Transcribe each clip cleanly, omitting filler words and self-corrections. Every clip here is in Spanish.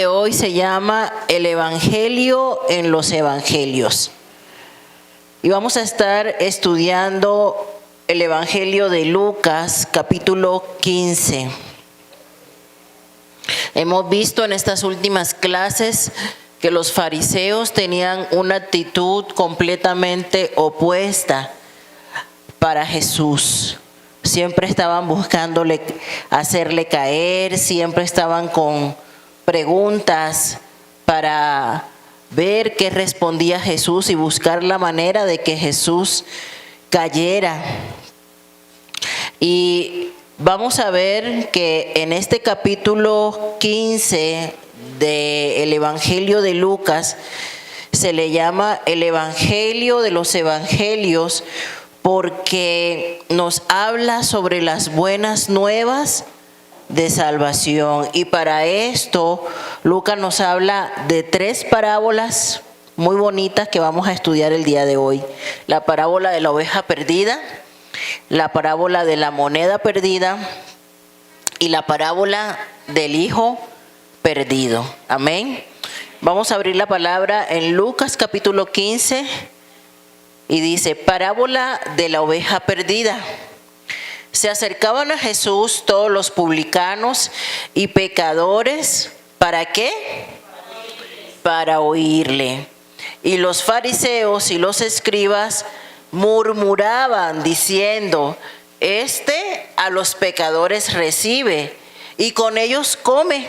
De hoy se llama El Evangelio en los Evangelios. Y vamos a estar estudiando el Evangelio de Lucas, capítulo 15. Hemos visto en estas últimas clases que los fariseos tenían una actitud completamente opuesta para Jesús. Siempre estaban buscándole hacerle caer, siempre estaban con preguntas para ver qué respondía Jesús y buscar la manera de que Jesús cayera. Y vamos a ver que en este capítulo 15 del Evangelio de Lucas se le llama el Evangelio de los Evangelios porque nos habla sobre las buenas nuevas de salvación. Y para esto Lucas nos habla de 3 parábolas muy bonitas que vamos a estudiar el día de hoy. La parábola de la oveja perdida, la parábola de la moneda perdida y la parábola del hijo perdido. Amén. Vamos a abrir la palabra en Lucas capítulo 15 y dice: parábola de la oveja perdida. Se acercaban a Jesús todos los publicanos y pecadores. ¿Para qué? Para oírle. Y los fariseos y los escribas murmuraban diciendo: este a los pecadores recibe y con ellos come.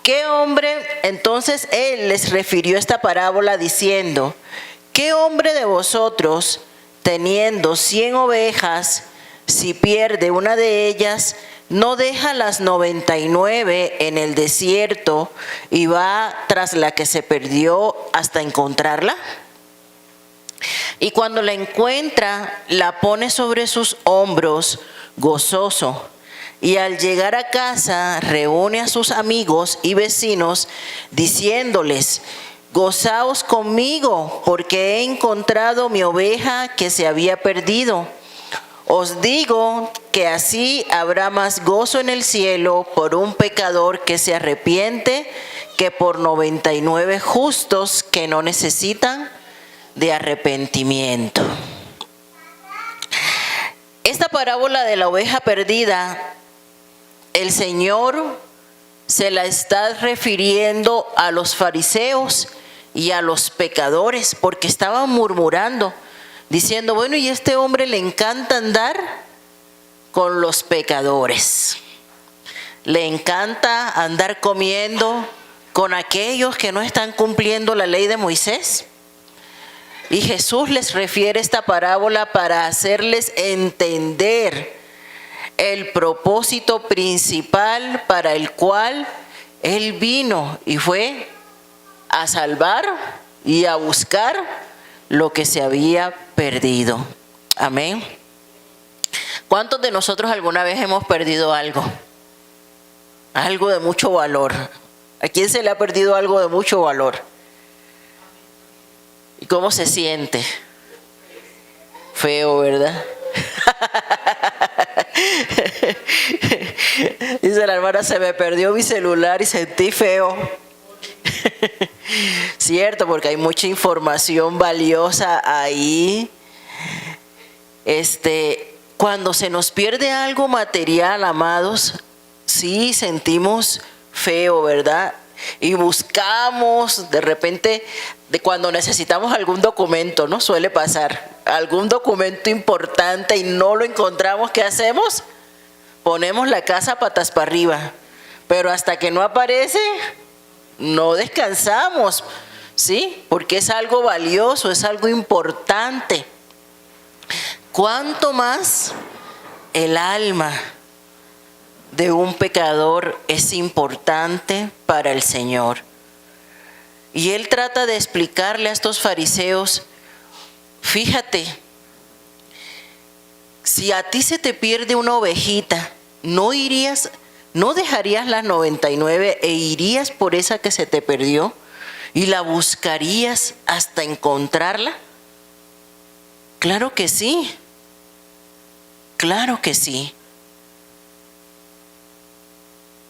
¿Qué hombre? Entonces él les refirió esta parábola diciendo: ¿qué hombre de vosotros, teniendo 100 ovejas, si pierde una de ellas, no deja las 99 en el desierto y va tras la que se perdió hasta encontrarla? Y cuando la encuentra, la pone sobre sus hombros gozoso. Y al llegar a casa, reúne a sus amigos y vecinos, diciéndoles: gozaos conmigo, porque he encontrado mi oveja que se había perdido. Os digo que así habrá más gozo en el cielo por un pecador que se arrepiente que por 99 justos que no necesitan de arrepentimiento. Esta parábola de la oveja perdida, el Señor se la está refiriendo a los fariseos y a los pecadores, porque estaban murmurando, diciendo: bueno, y este hombre le encanta andar con los pecadores. Le encanta andar comiendo con aquellos que no están cumpliendo la ley de Moisés. Y Jesús les refiere esta parábola para hacerles entender el propósito principal para el cual Él vino, y fue a salvar y a buscar lo que se había perdido. Amén. ¿Cuántos de nosotros alguna vez hemos perdido algo? Algo de mucho valor. ¿A quién se le ha perdido algo de mucho valor? ¿Y cómo se siente? Feo, ¿verdad? Dice la hermana: se me perdió mi celular y sentí feo. Cierto, porque hay mucha información valiosa ahí. Cuando se nos pierde algo material, amados, sí sentimos feo, ¿verdad? Y buscamos de repente, cuando necesitamos algún documento, ¿no? Suele pasar algún documento importante y no lo encontramos. ¿Qué hacemos? Ponemos la casa patas para arriba, pero hasta que no aparece, no descansamos, ¿sí? Porque es algo valioso, es algo importante. ¿Cuánto más el alma de un pecador es importante para el Señor? Y Él trata de explicarle a estos fariseos: fíjate, si a ti se te pierde una ovejita, ¿no dejarías las 99 e irías por esa que se te perdió y la buscarías hasta encontrarla? Claro que sí. Claro que sí.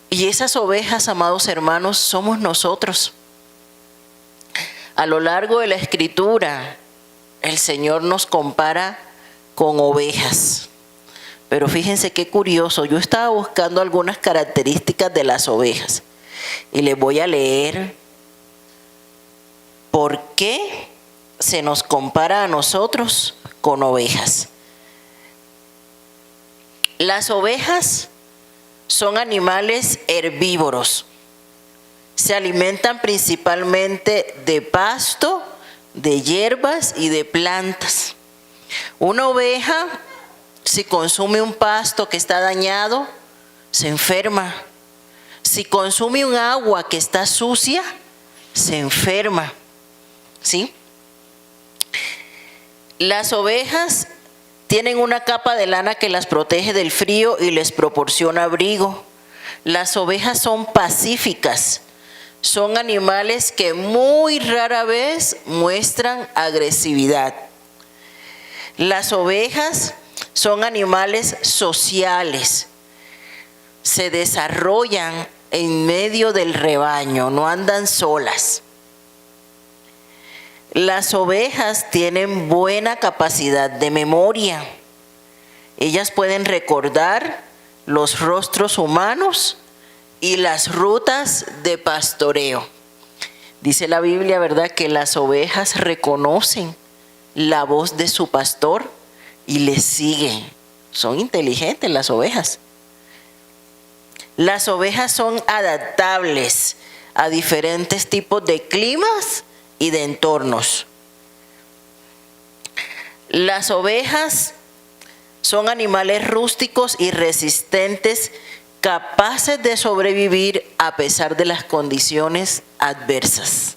Y esas ovejas, amados hermanos, somos nosotros. A lo largo de la Escritura, el Señor nos compara con ovejas. Pero fíjense qué curioso, yo estaba buscando algunas características de las ovejas y les voy a leer por qué se nos compara a nosotros con ovejas. Las ovejas son animales herbívoros. Se alimentan principalmente de pasto, de hierbas y de plantas. Una oveja, si consume un pasto que está dañado, se enferma. Si consume un agua que está sucia, se enferma. ¿Sí? Las ovejas tienen una capa de lana que las protege del frío y les proporciona abrigo. Las ovejas son pacíficas. Son animales que muy rara vez muestran agresividad. Las ovejas son animales sociales. Se desarrollan en medio del rebaño, no andan solas. Las ovejas tienen buena capacidad de memoria. Ellas pueden recordar los rostros humanos y las rutas de pastoreo. Dice la Biblia, ¿verdad?, que las ovejas reconocen la voz de su pastor y le siguen. Son inteligentes las ovejas. Las ovejas son adaptables a diferentes tipos de climas y de entornos. Las ovejas son animales rústicos y resistentes, capaces de sobrevivir a pesar de las condiciones adversas.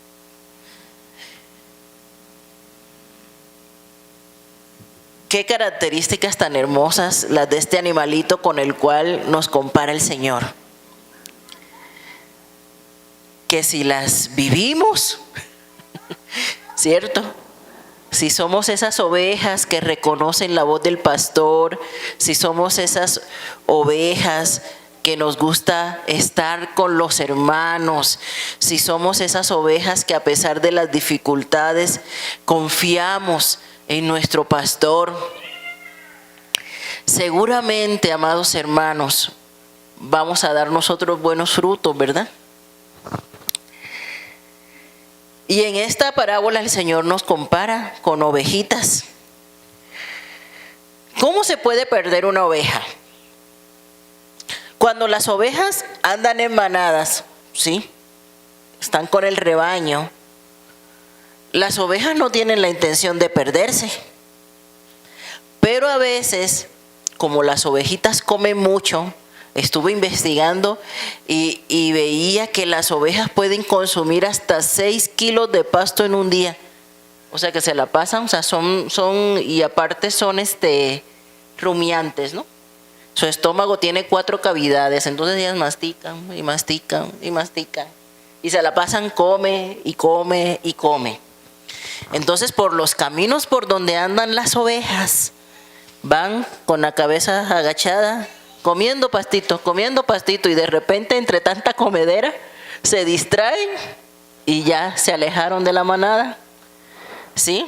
Qué características tan hermosas las de este animalito con el cual nos compara el Señor. Que si las vivimos, ¿cierto? Si somos esas ovejas que reconocen la voz del pastor, si somos esas ovejas que nos gusta estar con los hermanos, si somos esas ovejas que a pesar de las dificultades confiamos en nuestro pastor, seguramente, amados hermanos, vamos a dar nosotros buenos frutos, ¿verdad? Y en esta parábola el Señor nos compara con ovejitas. ¿Cómo se puede perder una oveja? Cuando las ovejas andan en manadas, ¿sí?, están con el rebaño, las ovejas no tienen la intención de perderse. Pero a veces, como las ovejitas comen mucho, estuve investigando y veía que las ovejas pueden consumir hasta 6 kilos de pasto en un día. O sea que se la pasan, o sea, y aparte son rumiantes, ¿no? Su estómago tiene 4 cavidades, entonces ellas mastican y mastican y mastican. Y se la pasan, come y come y come. Entonces, por los caminos por donde andan las ovejas, van con la cabeza agachada, comiendo pastito, y de repente, entre tanta comedera, se distraen y ya se alejaron de la manada, ¿sí?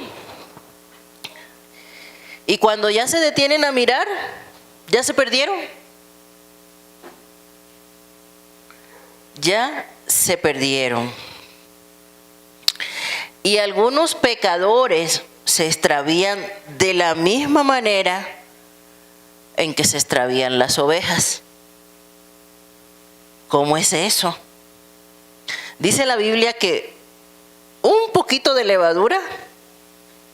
Y cuando ya se detienen a mirar, ya se perdieron. Ya se perdieron. Y algunos pecadores se extravían de la misma manera en que se extravían las ovejas. ¿Cómo es eso? Dice la Biblia que un poquito de levadura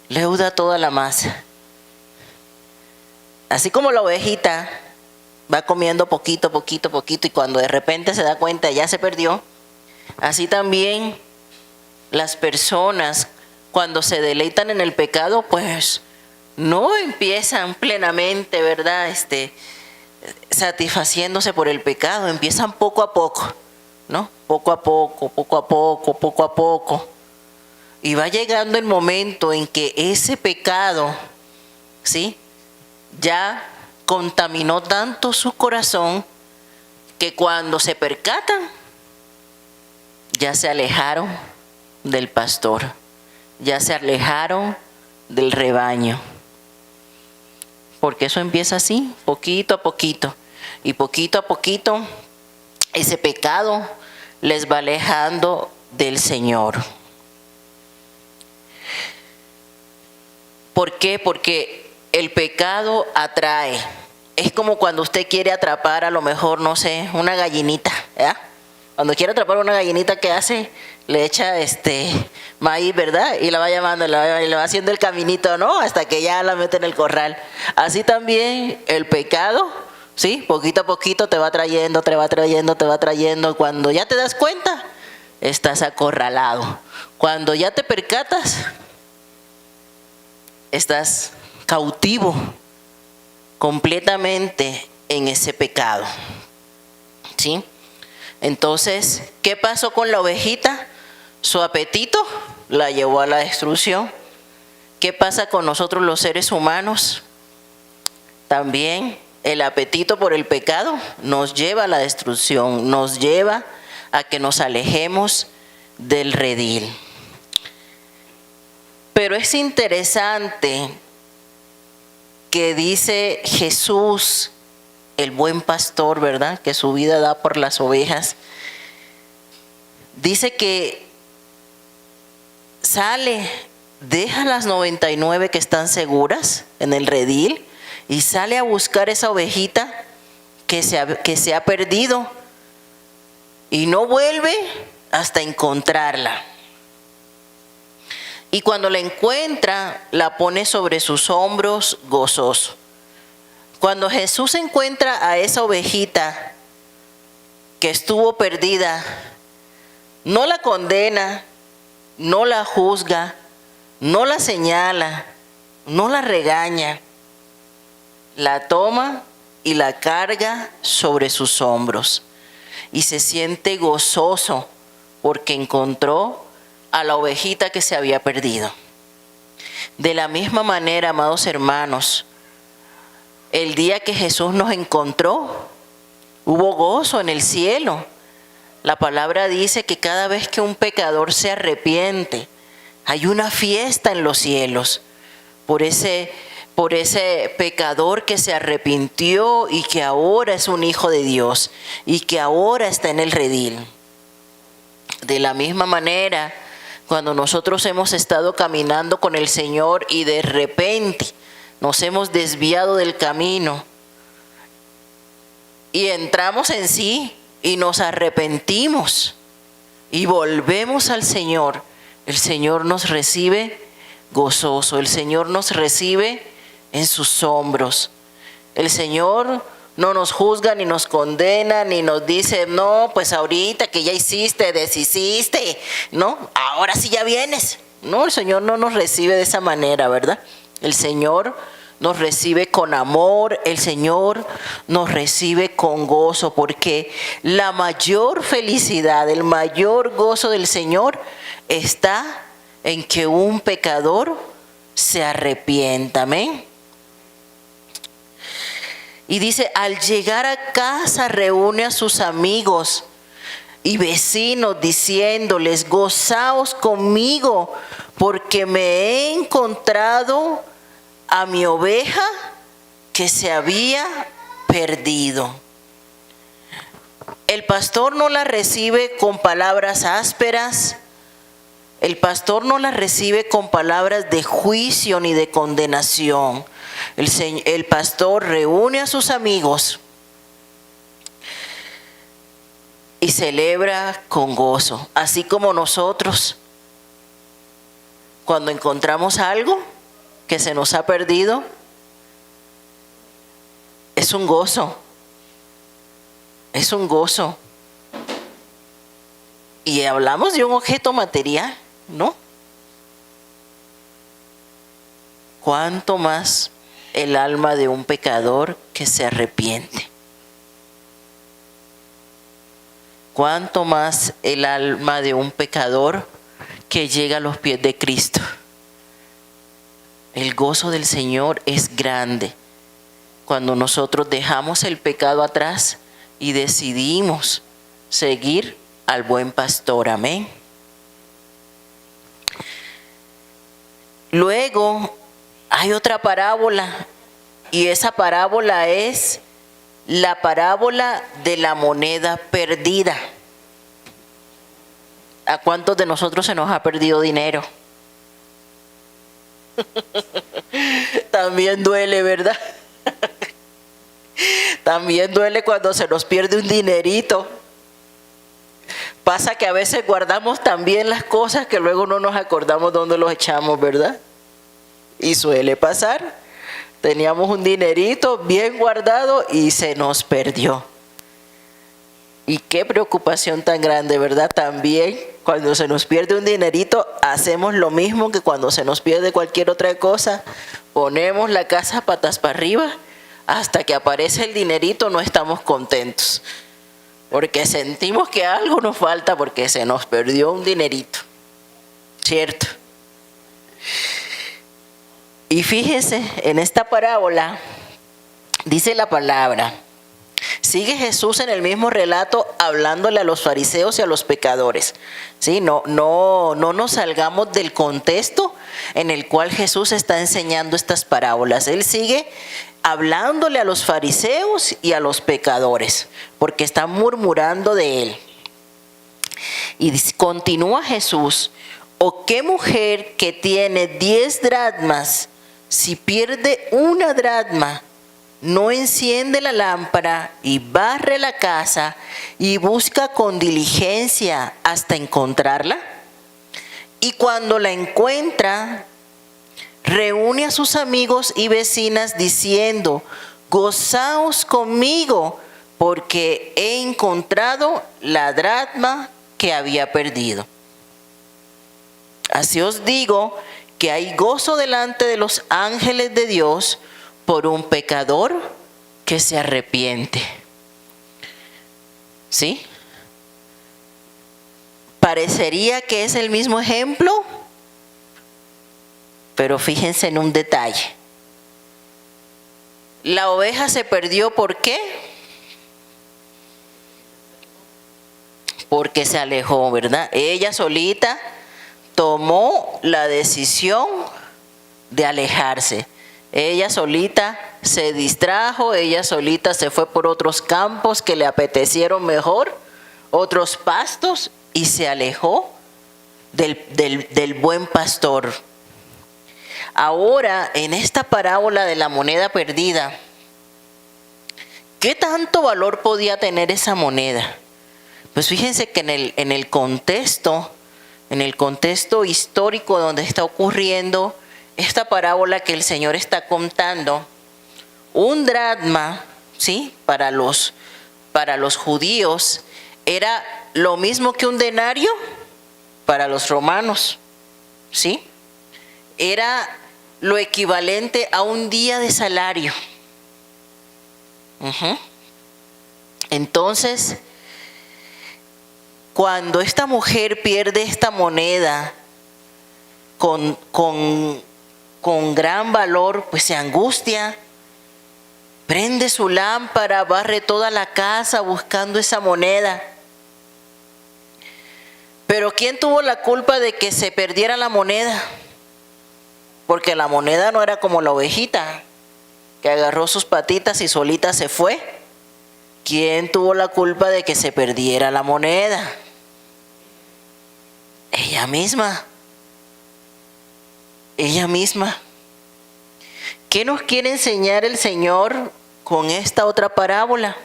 leuda toda la masa. Así como la ovejita va comiendo poquito, y cuando de repente se da cuenta ya se perdió, así también las personas, cuando se deleitan en el pecado, pues no empiezan plenamente, ¿verdad?, satisfaciéndose por el pecado, empiezan poco a poco, ¿no? Poco a poco. Y va llegando el momento en que ese pecado, ¿sí?, ya contaminó tanto su corazón que cuando se percatan, ya se alejaron del pastor, ya se alejaron del rebaño. Porque eso empieza así, poquito a poquito. Y poquito a poquito, ese pecado les va alejando del Señor. ¿Por qué? Porque el pecado atrae. Es como cuando usted quiere atrapar, a lo mejor, no sé, una gallinita, ¿verdad? Cuando quiere atrapar una gallinita, ¿qué hace? Le echa maíz, ¿verdad? Y la va llamando, y le va haciendo el caminito, ¿no? Hasta que ya la mete en el corral. Así también el pecado, ¿sí? Poquito a poquito te va trayendo, te va trayendo, te va trayendo. Cuando ya te das cuenta, estás acorralado. Cuando ya te percatas, estás cautivo completamente en ese pecado, ¿sí? Entonces, ¿qué pasó con la ovejita? Su apetito la llevó a la destrucción. ¿Qué pasa con nosotros los seres humanos? También el apetito por el pecado nos lleva a la destrucción, nos lleva a que nos alejemos del redil. Pero es interesante que dice Jesús, el buen pastor, ¿verdad?, que su vida da por las ovejas. Dice que sale, deja las 99 que están seguras en el redil y sale a buscar esa ovejita que se ha perdido, y no vuelve hasta encontrarla. Y cuando la encuentra, la pone sobre sus hombros gozoso. Cuando Jesús encuentra a esa ovejita que estuvo perdida, no la condena, no la juzga, no la señala, no la regaña. La toma y la carga sobre sus hombros. Y se siente gozoso porque encontró a la ovejita que se había perdido. De la misma manera, amados hermanos, el día que Jesús nos encontró, hubo gozo en el cielo. La palabra dice que cada vez que un pecador se arrepiente, hay una fiesta en los cielos por ese pecador que se arrepintió y que ahora es un hijo de Dios y que ahora está en el redil. De la misma manera, cuando nosotros hemos estado caminando con el Señor y de repente nos hemos desviado del camino y entramos en sí y nos arrepentimos y volvemos al Señor, el Señor nos recibe gozoso, el Señor nos recibe en sus hombros. El Señor no nos juzga ni nos condena ni nos dice, no, pues ahorita que ya hiciste, deshiciste, no, ahora sí ya vienes. No, el Señor no nos recibe de esa manera, ¿verdad? El Señor nos recibe con amor, el Señor nos recibe con gozo, porque la mayor felicidad, el mayor gozo del Señor está en que un pecador se arrepienta. Amén. Y dice, al llegar a casa reúne a sus amigos y vecinos diciéndoles, gozaos conmigo porque me he encontrado a mi oveja que se había perdido. El pastor no la recibe con palabras ásperas. El pastor no la recibe con palabras de juicio ni de condenación. El pastor reúne a sus amigos y celebra con gozo. Así como nosotros, cuando encontramos algo que se nos ha perdido, es un gozo. Es un gozo. Y hablamos de un objeto material, ¿no? ¿Cuánto más el alma de un pecador que se arrepiente? ¿Cuánto más el alma de un pecador que llega a los pies de Cristo? El gozo del Señor es grande cuando nosotros dejamos el pecado atrás y decidimos seguir al buen pastor. Amén. Luego hay otra parábola, y esa parábola es la parábola de la moneda perdida. ¿A cuántos de nosotros se nos ha perdido dinero? También duele, ¿verdad? También duele cuando se nos pierde un dinerito. Pasa que a veces guardamos también las cosas que luego no nos acordamos dónde los echamos, ¿verdad? Y suele pasar. Teníamos un dinerito bien guardado y se nos perdió. Y qué preocupación tan grande, ¿verdad? También cuando se nos pierde un dinerito, hacemos lo mismo que cuando se nos pierde cualquier otra cosa. Ponemos la casa patas para arriba, hasta que aparece el dinerito no estamos contentos. Porque sentimos que algo nos falta porque se nos perdió un dinerito. ¿Cierto? Y fíjense, en esta parábola dice la palabra. Sigue Jesús en el mismo relato hablándole a los fariseos y a los pecadores. ¿Sí? No nos salgamos del contexto en el cual Jesús está enseñando estas parábolas. Él sigue hablándole a los fariseos y a los pecadores, porque están murmurando de él. Y continúa Jesús: ¿o qué mujer que tiene 10 dracmas, si pierde una dracma, no enciende la lámpara y barre la casa y busca con diligencia hasta encontrarla? Y cuando la encuentra, reúne a sus amigos y vecinas diciendo: gozaos conmigo, porque he encontrado la dracma que había perdido. Así os digo que hay gozo delante de los ángeles de Dios por un pecador que se arrepiente. ¿Sí? Parecería que es el mismo ejemplo, pero fíjense en un detalle. La oveja se perdió, ¿por qué? Porque se alejó, ¿verdad? Ella solita tomó la decisión de alejarse. Ella solita se distrajo, ella solita se fue por otros campos que le apetecieron mejor, otros pastos, y se alejó del buen pastor. Ahora, en esta parábola de la moneda perdida, ¿qué tanto valor podía tener esa moneda? Pues fíjense que en el contexto histórico donde está ocurriendo esta parábola que el Señor está contando, un dracma, ¿sí?, para los judíos era lo mismo que un denario para los romanos, ¿sí? Era lo equivalente a un día de salario. Entonces, cuando esta mujer pierde esta moneda con gran valor, pues se angustia, prende su lámpara, barre toda la casa buscando esa moneda. Pero ¿quién tuvo la culpa de que se perdiera la moneda? Porque la moneda no era como la ovejita, que agarró sus patitas y solita se fue. ¿Quién tuvo la culpa de que se perdiera la moneda? Ella misma. Ella misma. ¿Qué nos quiere enseñar el Señor con esta otra parábola?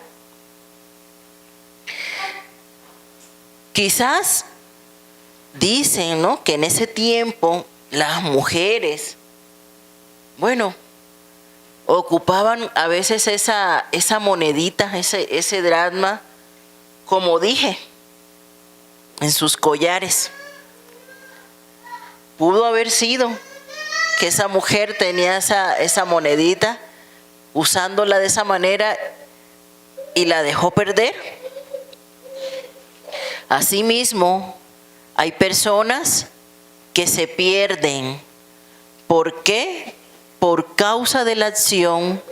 Quizás dicen, ¿no?, que en ese tiempo las mujeres, bueno, ocupaban a veces esa monedita, ese dracma, como dije, en sus collares. Pudo haber sido que esa mujer tenía esa monedita, usándola de esa manera, y la dejó perder. Asimismo, hay personas que se pierden. ¿Por qué? Por causa de la acción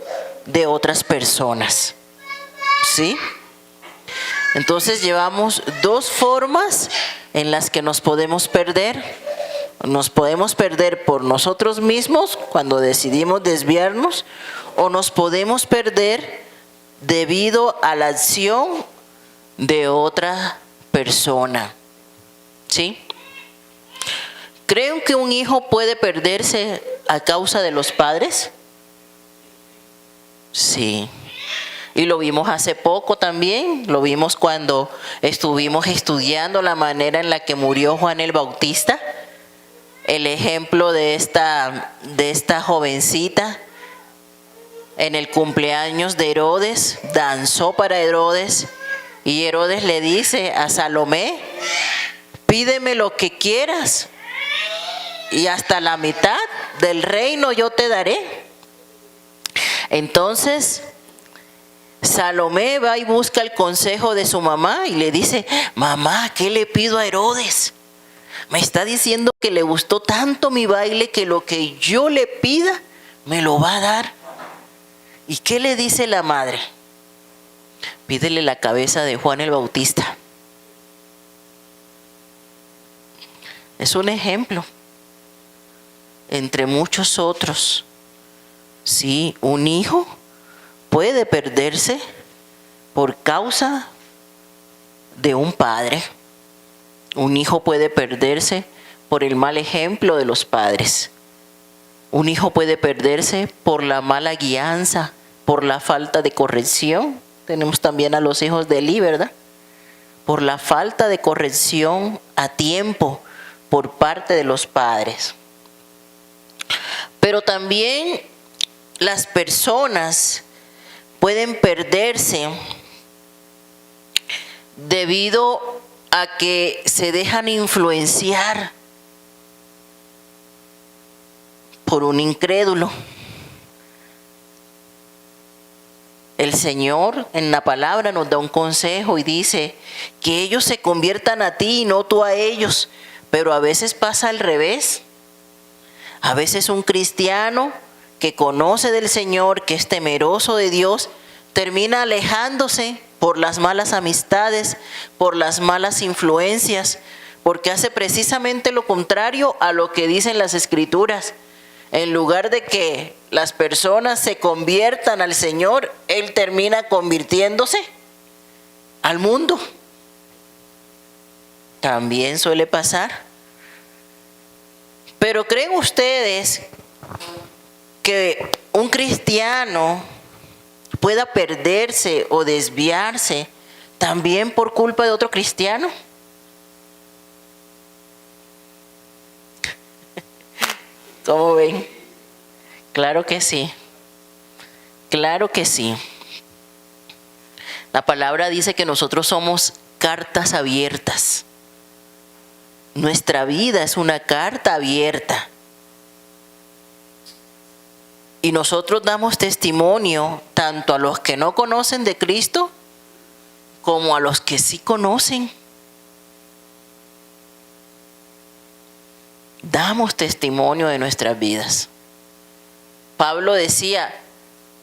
de otras personas. ¿Sí? Entonces llevamos dos formas en las que nos podemos perder. Nos podemos perder por nosotros mismos cuando decidimos desviarnos, o nos podemos perder debido a la acción de otra persona. ¿Sí? ¿Creen que un hijo puede perderse a causa de los padres? Sí. Y lo vimos hace poco también, lo vimos cuando estuvimos estudiando la manera en la que murió Juan el Bautista. El ejemplo de esta jovencita en el cumpleaños de Herodes, danzó para Herodes, y Herodes le dice a Salomé: pídeme lo que quieras y hasta la mitad del reino yo te daré. Entonces Salomé va y busca el consejo de su mamá y le dice: mamá, ¿qué le pido a Herodes? Me está diciendo que le gustó tanto mi baile que lo que yo le pida me lo va a dar. ¿Y qué le dice la madre? Pídele la cabeza de Juan el Bautista. Es un ejemplo entre muchos otros. Sí, un hijo puede perderse por causa de un padre. Un hijo puede perderse por el mal ejemplo de los padres. Un hijo puede perderse por la mala guianza, por la falta de corrección. Tenemos también a los hijos de Eli, ¿verdad? Por la falta de corrección a tiempo por parte de los padres. Pero también las personas pueden perderse debido a que se dejan influenciar por un incrédulo. El Señor en la palabra nos da un consejo y dice que ellos se conviertan a ti y no tú a ellos. Pero a veces pasa al revés. A veces un cristiano que conoce del Señor, que es temeroso de Dios, termina alejándose por las malas amistades, por las malas influencias, porque hace precisamente lo contrario a lo que dicen las Escrituras. En lugar de que las personas se conviertan al Señor, Él termina convirtiéndose al mundo. También suele pasar. Pero ¿creen ustedes que un cristiano pueda perderse o desviarse también por culpa de otro cristiano? ¿Cómo ven? Claro que sí. Claro que sí. La palabra dice que nosotros somos cartas abiertas. Nuestra vida es una carta abierta. Y nosotros damos testimonio tanto a los que no conocen de Cristo como a los que sí conocen. Damos testimonio de nuestras vidas. Pablo decía: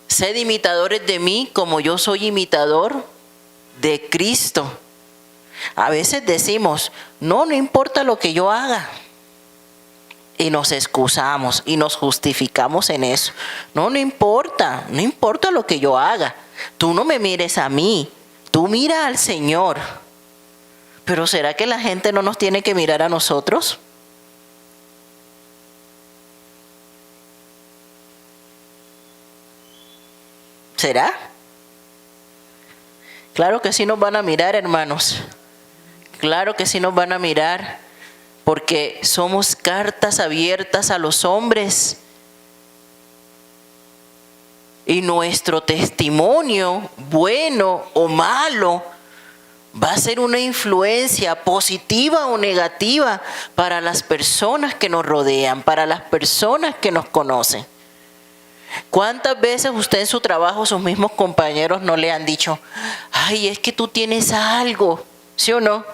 sed imitadores de mí como yo soy imitador de Cristo. A veces decimos: no importa lo que yo haga. Y nos excusamos y nos justificamos en eso. No importa lo que yo haga. Tú no me mires a mí, tú mira al Señor. Pero ¿será que la gente no nos tiene que mirar a nosotros? ¿Será? Claro que sí nos van a mirar, hermanos. Claro que sí nos van a mirar, porque somos cartas abiertas a los hombres. Y nuestro testimonio, bueno o malo, va a ser una influencia positiva o negativa para las personas que nos rodean, para las personas que nos conocen. ¿Cuántas veces usted en su trabajo, sus mismos compañeros no le han dicho: ay, es que tú tienes algo? ¿Sí o no?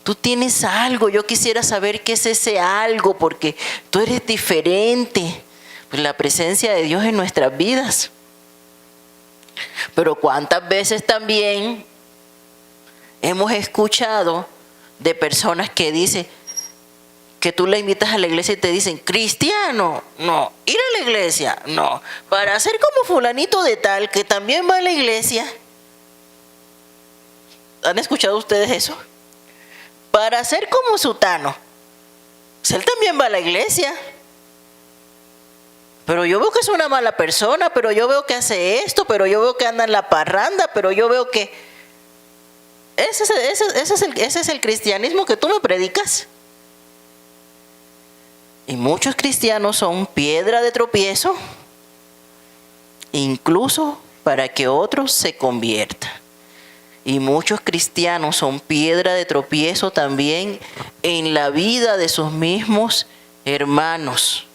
Tú tienes algo, yo quisiera saber qué es ese algo, porque tú eres diferente. Pues la presencia de Dios en nuestras vidas. Pero ¿cuántas veces también hemos escuchado de personas que dicen que tú la invitas a la iglesia y te dicen, cristiano, no, ir a la iglesia, no, para ser como fulanito de tal que también va a la iglesia. ¿Han escuchado ustedes eso? Para ser como sutano, pues él también va a la iglesia. Pero yo veo que es una mala persona, pero yo veo que hace esto, pero yo veo que anda en la parranda, pero yo veo que... Ese es el cristianismo que tú me predicas. Y muchos cristianos son piedra de tropiezo, incluso para que otros se conviertan. Y muchos cristianos son piedra de tropiezo también en la vida de sus mismos hermanos.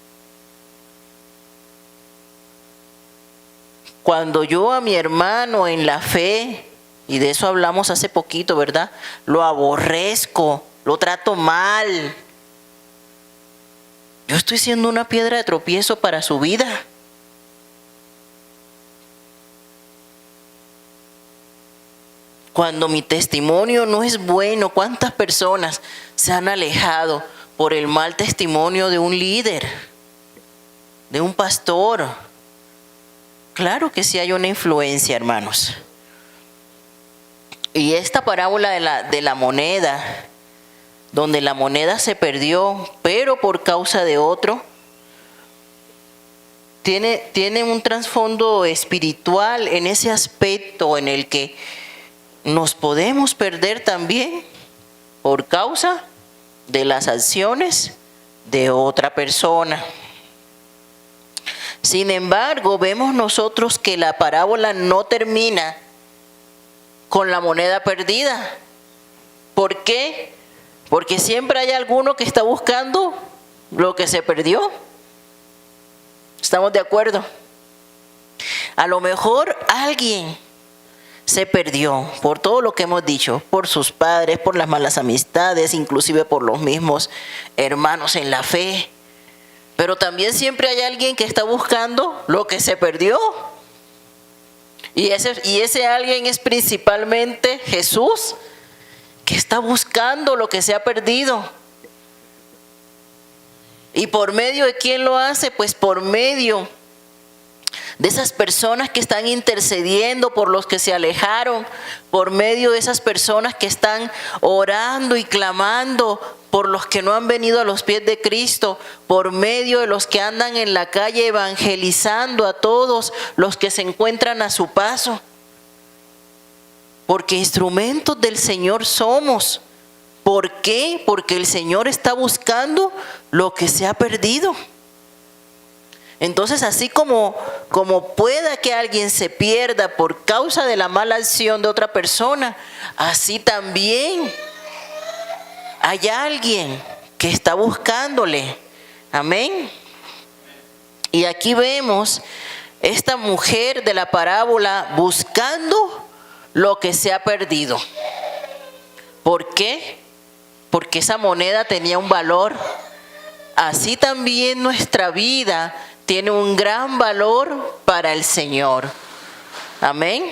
Cuando yo a mi hermano en la fe, y de eso hablamos hace poquito, ¿verdad? Lo aborrezco, lo trato mal. Yo estoy siendo una piedra de tropiezo para su vida. Cuando mi testimonio no es bueno, ¿cuántas personas se han alejado por el mal testimonio de un líder, de un pastor? Claro que sí hay una influencia, hermanos. Y esta parábola de la moneda, donde la moneda se perdió, pero por causa de otro, tiene un trasfondo espiritual en ese aspecto en el que nos podemos perder también por causa de las acciones de otra persona. Sin embargo, vemos nosotros que la parábola no termina con la moneda perdida. ¿Por qué? Porque siempre hay alguno que está buscando lo que se perdió. ¿Estamos de acuerdo? A lo mejor alguien se perdió por todo lo que hemos dicho, por sus padres, por las malas amistades, inclusive por los mismos hermanos en la fe. Pero también siempre hay alguien que está buscando lo que se perdió. Y ese alguien es principalmente Jesús, que está buscando lo que se ha perdido. ¿Y por medio de quién lo hace? Pues por medio de esas personas que están intercediendo por los que se alejaron, por medio de esas personas que están orando y clamando por los que no han venido a los pies de Cristo, por medio de los que andan en la calle evangelizando a todos los que se encuentran a su paso. Porque instrumentos del Señor somos. ¿Por qué? Porque el Señor está buscando lo que se ha perdido. Entonces, así como pueda que alguien se pierda por causa de la mala acción de otra persona, así también hay alguien que está buscándole. Amén. Y aquí vemos esta mujer de la parábola buscando lo que se ha perdido. ¿Por qué? Porque esa moneda tenía un valor. Así también nuestra vida tiene un gran valor para el Señor. Amén.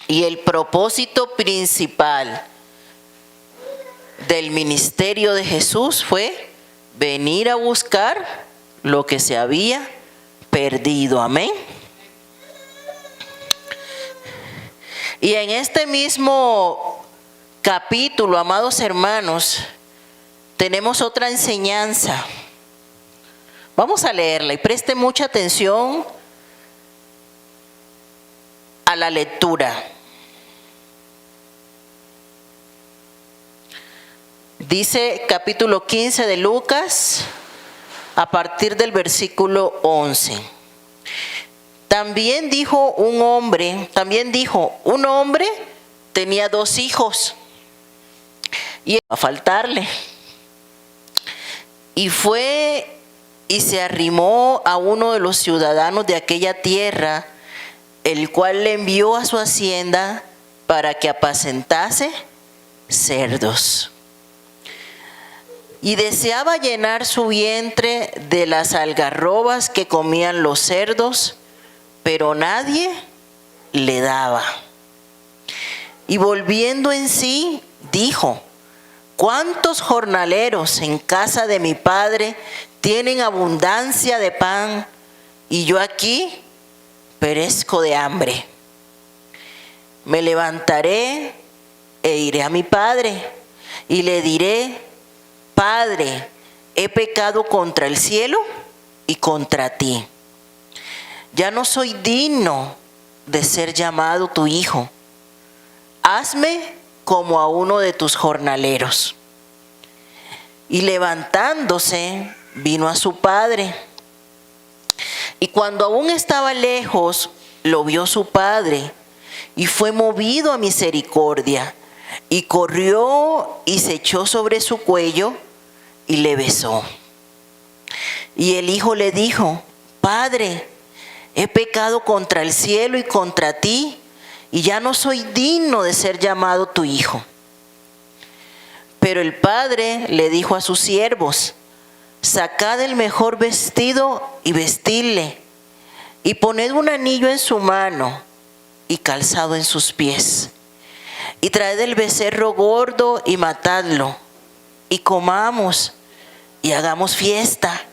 Y el propósito principal del ministerio de Jesús fue venir a buscar lo que se había perdido. Amén. Y en este mismo capítulo, amados hermanos, tenemos otra enseñanza. Vamos a leerla y preste mucha atención a la lectura. Dice capítulo 15 de Lucas, a partir del versículo 11. También dijo un hombre tenía 2 hijos y a faltarle. Y fue y se arrimó a uno de los ciudadanos de aquella tierra, el cual le envió a su hacienda para que apacentase cerdos. Y deseaba llenar su vientre de las algarrobas que comían los cerdos, pero nadie le daba. Y volviendo en sí, dijo: ¿cuántos jornaleros en casa de mi padre tienen abundancia de pan, y yo aquí perezco de hambre? Me levantaré e iré a mi padre, y le diré: Padre, he pecado contra el cielo y contra ti. Ya no soy digno de ser llamado tu hijo. Hazme como a uno de tus jornaleros. Y levantándose, vino a su padre. Y cuando aún estaba lejos, lo vio su padre, y fue movido a misericordia, y corrió y se echó sobre su cuello y le besó. Y el hijo le dijo: Padre, he pecado contra el cielo y contra ti, y ya no soy digno de ser llamado tu hijo. Pero el padre le dijo a sus siervos: sacad el mejor vestido y vestidle, y poned un anillo en su mano y calzado en sus pies, y traed el becerro gordo y matadlo, y comamos y hagamos fiesta,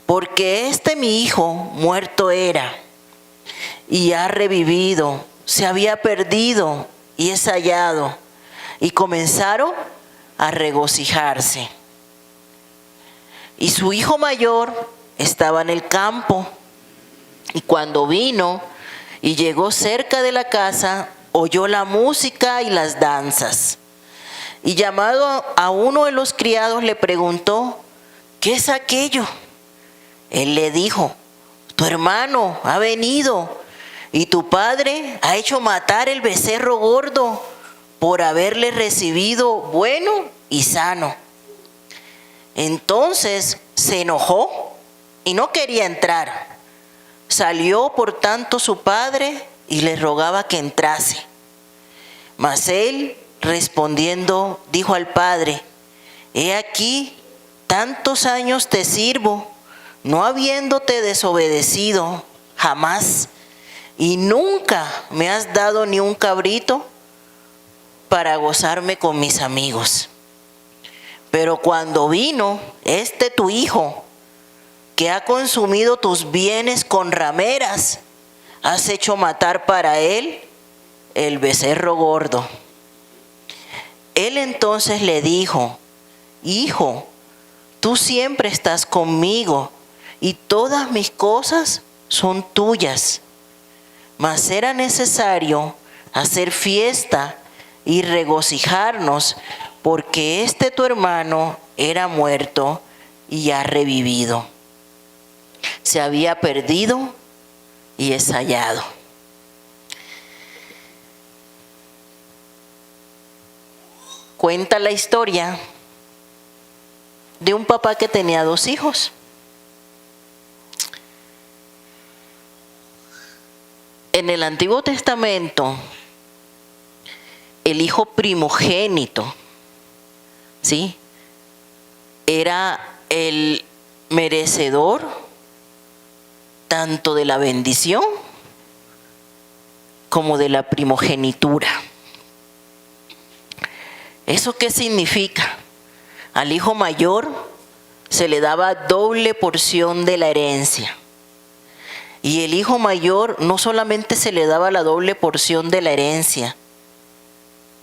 porque mi hijo muerto era y ha revivido, se había perdido y es hallado. Y comenzaron a regocijarse. Y su hijo mayor estaba en el campo, y cuando vino y llegó cerca de la casa, oyó la música y las danzas. Y llamado a uno de los criados, le preguntó: ¿qué es aquello? Él le dijo: tu hermano ha venido, y tu padre ha hecho matar el becerro gordo por haberle recibido bueno y sano. Entonces se enojó y no quería entrar. Salió por tanto su padre y le rogaba que entrase. Mas él, respondiendo, dijo al padre: he aquí, tantos años te sirvo, no habiéndote desobedecido jamás, y nunca me has dado ni un cabrito para gozarme con mis amigos. Pero cuando vino tu hijo, que ha consumido tus bienes con rameras, has hecho matar para él el becerro gordo. Él entonces le dijo: hijo, tú siempre estás conmigo, y todas mis cosas son tuyas. Mas era necesario hacer fiesta y regocijarnos, porque tu hermano era muerto y ha revivido. Se había perdido y es hallado. Cuenta la historia de un papá que tenía 2 hijos. En el Antiguo Testamento, el hijo primogénito, ¿sí?, era el merecedor tanto de la bendición como de la primogenitura. ¿Eso qué significa? Al hijo mayor se le daba doble porción de la herencia. Y el hijo mayor no solamente se le daba la doble porción de la herencia,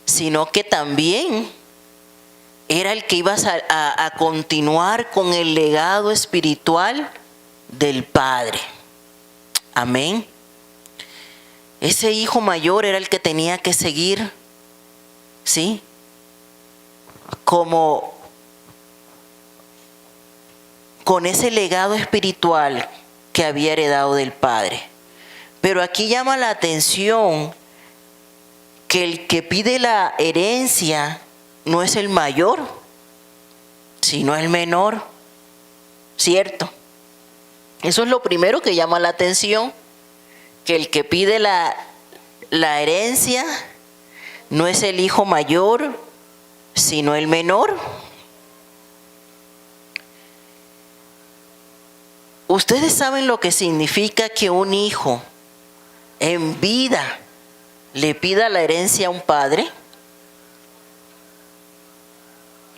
sino que también era el que iba a continuar con el legado espiritual del padre. Amén. Ese hijo mayor era el que tenía que seguir, ¿sí?, como con ese legado espiritual que había heredado del padre. Pero aquí llama la atención que el que pide la herencia no es el mayor, sino el menor, ¿cierto? Eso es lo primero que llama la atención, que el que pide la herencia no es el hijo mayor, sino el menor. Ustedes saben lo que significa que un hijo en vida le pida la herencia a un padre.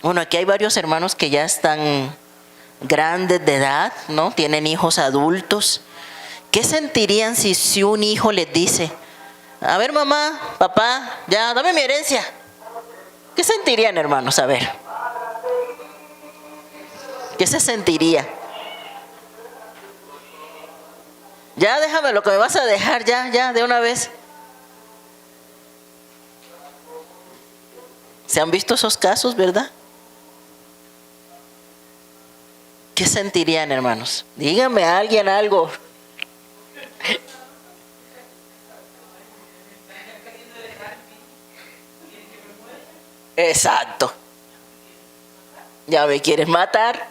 Bueno, aquí hay varios hermanos que ya están grandes de edad, ¿no? Tienen hijos adultos. ¿Qué sentirían si un hijo les dice, a ver mamá, papá, ya dame mi herencia? ¿Qué sentirían, hermanos? A ver. ¿Qué se sentiría? Ya déjame lo que me vas a dejar, ya, de una vez. ¿Se han visto esos casos, verdad? ¿Qué sentirían, hermanos? Díganme a alguien algo. Exacto. Ya me quieres matar.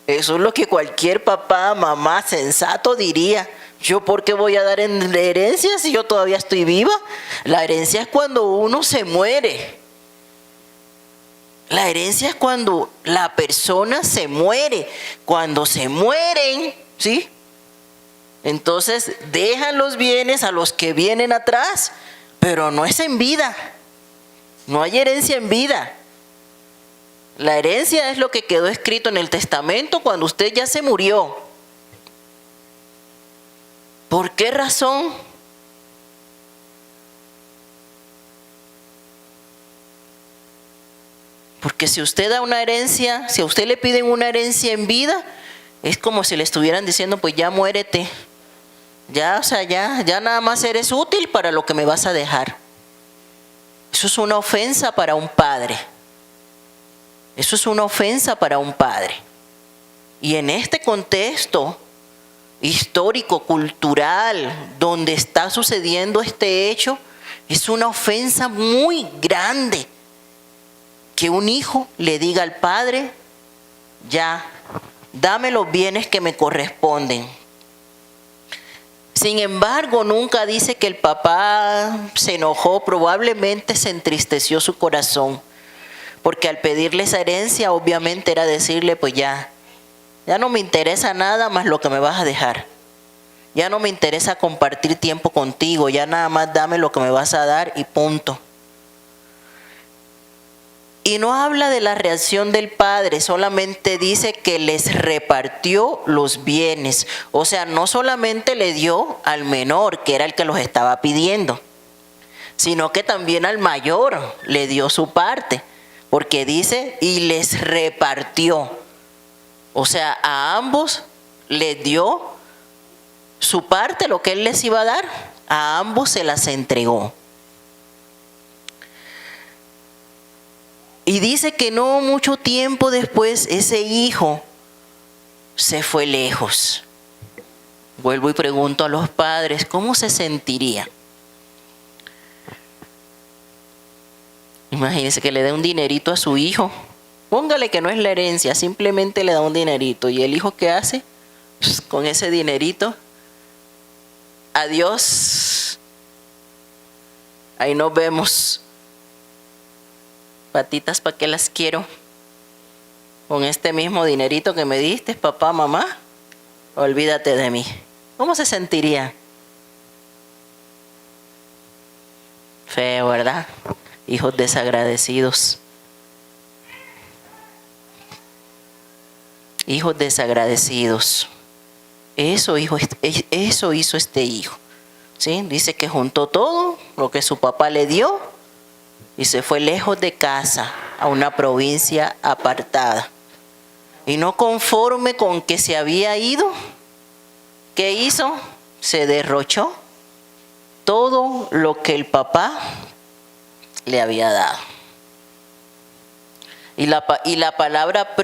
Eso es lo que cualquier papá, mamá sensato diría. ¿Yo por qué voy a dar en herencia si yo todavía estoy viva? La herencia es cuando uno se muere. La herencia es cuando la persona se muere. Cuando se mueren, ¿sí? Entonces dejan los bienes a los que vienen atrás, pero no es en vida. No hay herencia en vida. La herencia es lo que quedó escrito en el testamento cuando usted ya se murió. ¿Por qué razón? Porque si usted da una herencia, si a usted le piden una herencia en vida, es como si le estuvieran diciendo, pues ya muérete. Ya, o sea, ya nada más eres útil para lo que me vas a dejar. Eso es una ofensa para un padre. Eso es una ofensa para un padre. Y en este contexto histórico, cultural, donde está sucediendo este hecho, es una ofensa muy grande que un hijo le diga al padre, ya, dame los bienes que me corresponden. Sin embargo, nunca dice que el papá se enojó, probablemente se entristeció su corazón, porque al pedirle esa herencia, obviamente era decirle, pues ya no me interesa nada más lo que me vas a dejar. Ya no me interesa compartir tiempo contigo, ya nada más dame lo que me vas a dar y punto. Y no habla de la reacción del padre, solamente dice que les repartió los bienes. O sea, no solamente le dio al menor, que era el que los estaba pidiendo, sino que también al mayor le dio su parte. Porque dice, y les repartió. O sea, a ambos les dio su parte, lo que él les iba a dar, a ambos se las entregó. Y dice que no mucho tiempo después ese hijo se fue lejos. Vuelvo y pregunto a los padres, ¿cómo se sentiría? Imagínense que le dé un dinerito a su hijo. Póngale que no es la herencia, simplemente le da un dinerito. ¿Y el hijo qué hace? Pues con ese dinerito, adiós. Ahí nos vemos. Patitas, ¿para qué las quiero? Con este mismo dinerito que me diste, papá, mamá, olvídate de mí. ¿Cómo se sentiría? Feo, ¿verdad? Hijos desagradecidos. Hijos desagradecidos. Eso hizo este hijo. ¿Sí? Dice que juntó todo lo que su papá le dio y se fue lejos de casa a una provincia apartada. Y no conforme con que se había ido, ¿qué hizo? Se derrochó todo lo que el papá le había dado. Y la palabra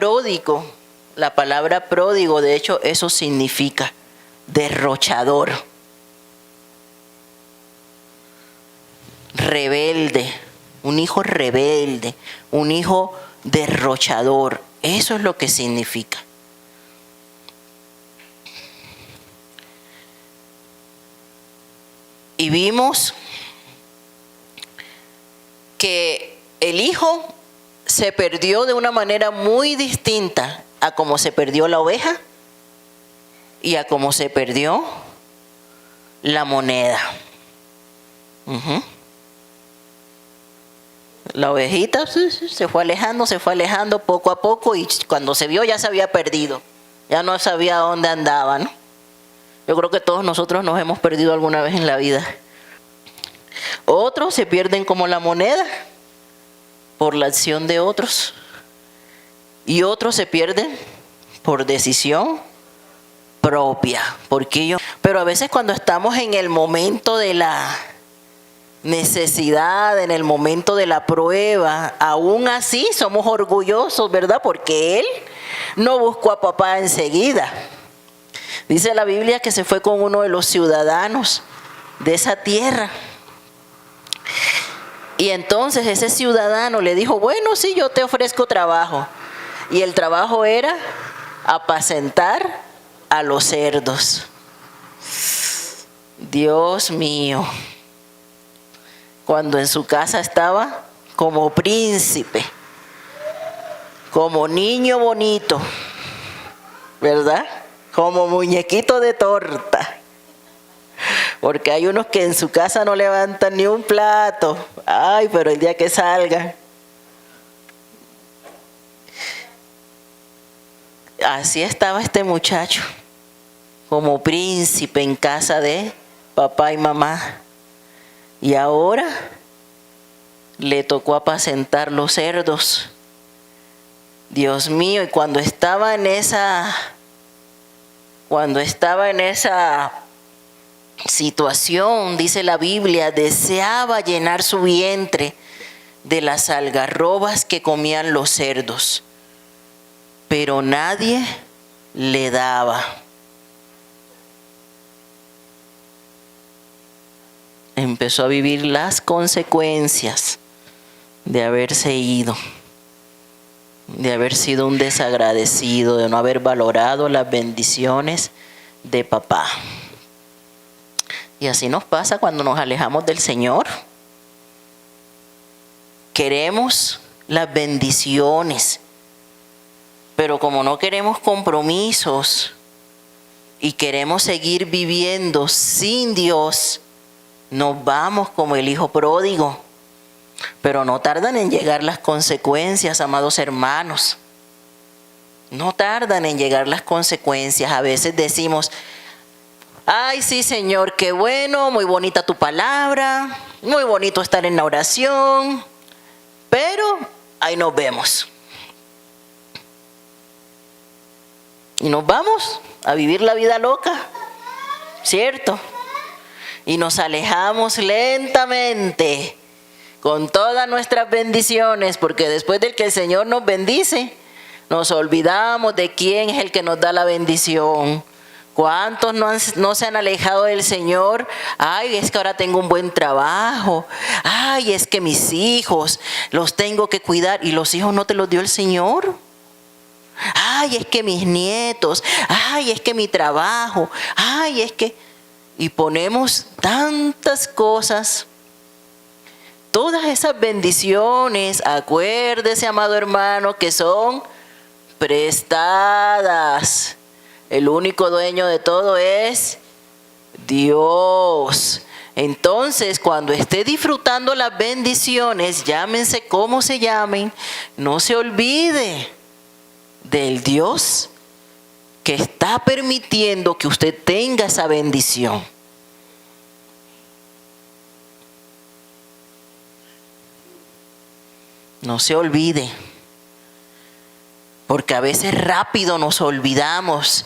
pródigo, de hecho, eso significa derrochador, rebelde, un hijo rebelde, un hijo derrochador. Eso es lo que significa. Y vimos que el hijo se perdió de una manera muy distinta a cómo se perdió la oveja y a cómo se perdió la moneda. La ovejita se fue alejando poco a poco y cuando se vio ya se había perdido. Ya no sabía dónde andaba, ¿no? Yo creo que todos nosotros nos hemos perdido alguna vez en la vida. Otros se pierden como la moneda por la acción de otros. Y otros se pierden por decisión propia. Pero a veces cuando estamos en el momento de la necesidad, en el momento de la prueba, aún así somos orgullosos, ¿verdad? Porque él no buscó a papá enseguida. Dice la Biblia que se fue con uno de los ciudadanos de esa tierra. Y entonces ese ciudadano le dijo, bueno, sí, yo te ofrezco trabajo. Y el trabajo era apacentar a los cerdos. Dios mío. Cuando en su casa estaba como príncipe, como niño bonito, ¿verdad? Como muñequito de torta. Porque hay unos que en su casa no levantan ni un plato. Ay, pero el día que salgan. Así estaba este muchacho, como príncipe en casa de papá y mamá. Y ahora le tocó apacentar los cerdos. Dios mío, y cuando estaba en esa situación, dice la Biblia, deseaba llenar su vientre de las algarrobas que comían los cerdos, pero nadie le daba. Empezó a vivir las consecuencias de haberse ido, de haber sido un desagradecido, de no haber valorado las bendiciones de papá. Y así nos pasa cuando nos alejamos del Señor. Queremos las bendiciones, pero como no queremos compromisos y queremos seguir viviendo sin Dios, nos vamos como el hijo pródigo. Pero no tardan en llegar las consecuencias, amados hermanos. No tardan en llegar las consecuencias. A veces decimos, ay, sí, Señor, qué bueno, muy bonita tu palabra, muy bonito estar en la oración, pero ahí nos vemos. Y nos vamos a vivir la vida loca, ¿cierto? Y nos alejamos lentamente con todas nuestras bendiciones, porque después de que el Señor nos bendice, nos olvidamos de quién es el que nos da la bendición. ¿Cuántos no se han alejado del Señor? Ay, es que ahora tengo un buen trabajo. Ay, es que mis hijos los tengo que cuidar. ¿Y los hijos no te los dio el Señor? Ay, es que mis nietos. Ay, es que mi trabajo. Ay, es que... Y ponemos tantas cosas, todas esas bendiciones, acuérdese, amado hermano, que son prestadas. El único dueño de todo es Dios. Entonces, cuando esté disfrutando las bendiciones, llámense como se llamen, no se olvide del Dios que está permitiendo que usted tenga esa bendición. No se olvide, porque a veces rápido nos olvidamos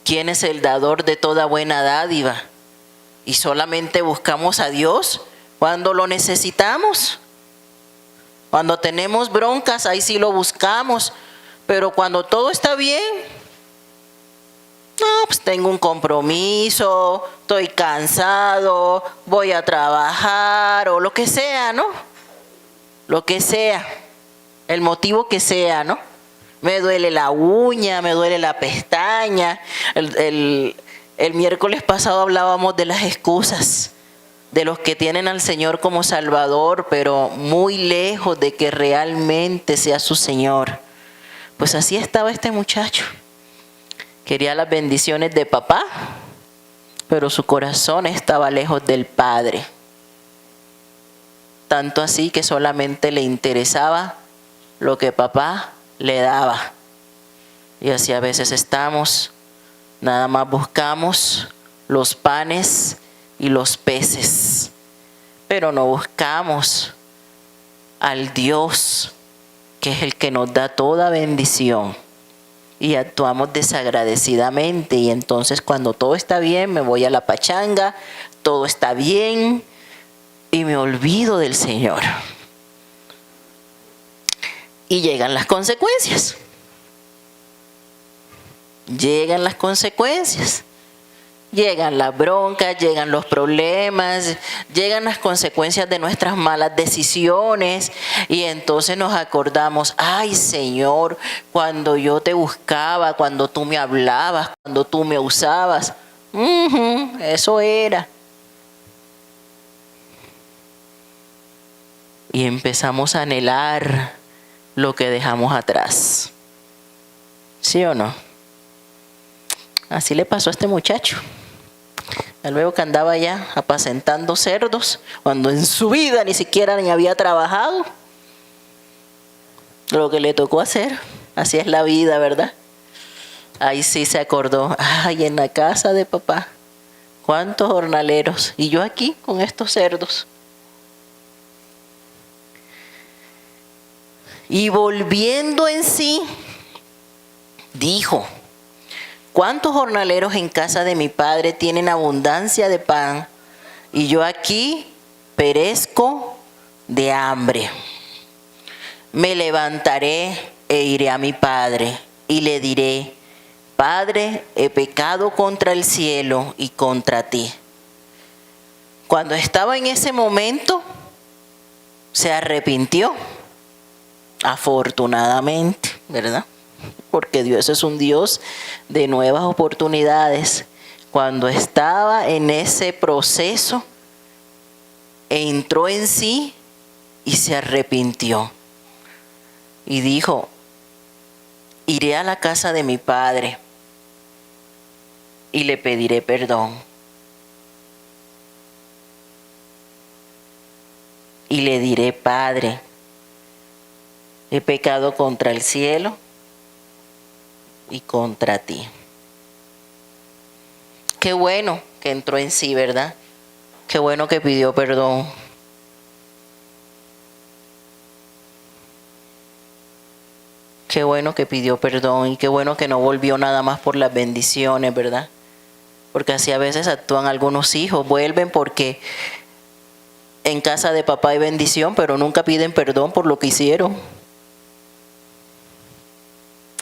quién es el dador de toda buena dádiva y solamente buscamos a Dios cuando lo necesitamos. Cuando tenemos broncas, ahí sí lo buscamos, pero cuando todo está bien, no, pues tengo un compromiso, estoy cansado, voy a trabajar o lo que sea, ¿no? Lo que sea, el motivo que sea, ¿no? Me duele la uña, me duele la pestaña. El miércoles pasado hablábamos de las excusas, de los que tienen al Señor como Salvador, pero muy lejos de que realmente sea su Señor. Pues así estaba este muchacho. Quería las bendiciones de papá, pero su corazón estaba lejos del Padre. tanto así que solamente le interesaba lo que papá le daba. Y así a veces estamos, nada más buscamos los panes y los peces, pero no buscamos al Dios que es el que nos da toda bendición, y actuamos desagradecidamente. Y entonces cuando todo está bien me voy a la pachanga, todo está bien y me olvido del Señor. Y llegan las consecuencias. Llegan las consecuencias. Llegan las broncas, llegan los problemas, llegan las consecuencias de nuestras malas decisiones, y entonces nos acordamos, ay Señor, cuando yo te buscaba, cuando tú me hablabas, cuando tú me usabas, eso era. Y empezamos a anhelar lo que dejamos atrás. ¿Sí o no? Así le pasó a este muchacho. Luego que andaba ya apacentando cerdos, cuando en su vida ni siquiera ni había trabajado. Lo que le tocó hacer, así es la vida, ¿verdad? Ahí sí se acordó, ay, en la casa de papá, cuántos jornaleros, y yo aquí con estos cerdos. Y volviendo en sí, dijo, ¿cuántos jornaleros en casa de mi padre tienen abundancia de pan, y yo aquí perezco de hambre? Me levantaré e iré a mi padre y le diré, Padre, he pecado contra el cielo y contra ti. Cuando estaba en ese momento, se arrepintió, afortunadamente, ¿verdad? Porque Dios es un Dios de nuevas oportunidades. Cuando estaba en ese proceso, entró en sí y se arrepintió. Y dijo, iré a la casa de mi padre y le pediré perdón. Y le diré, Padre, he pecado contra el cielo y contra ti. Qué bueno que entró en sí, ¿verdad? Qué bueno que pidió perdón. Qué bueno que pidió perdón, y qué bueno que no volvió nada más por las bendiciones, ¿verdad? Porque así a veces actúan algunos hijos, vuelven porque en casa de papá hay bendición, pero nunca piden perdón por lo que hicieron.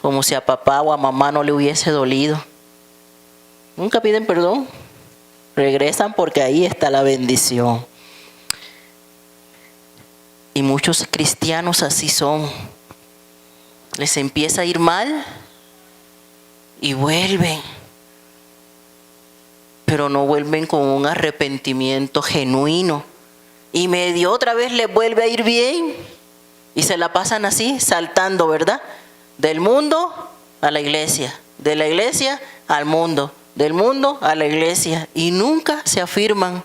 Como si a papá o a mamá no le hubiese dolido. Nunca piden perdón. Regresan porque ahí está la bendición. Y muchos cristianos así son. Les empieza a ir mal y vuelven. Pero no vuelven con un arrepentimiento genuino. Y medio otra vez les vuelve a ir bien. Y se la pasan así, saltando, ¿verdad? Del mundo a la iglesia, de la iglesia al mundo, del mundo a la iglesia, y nunca se afirman.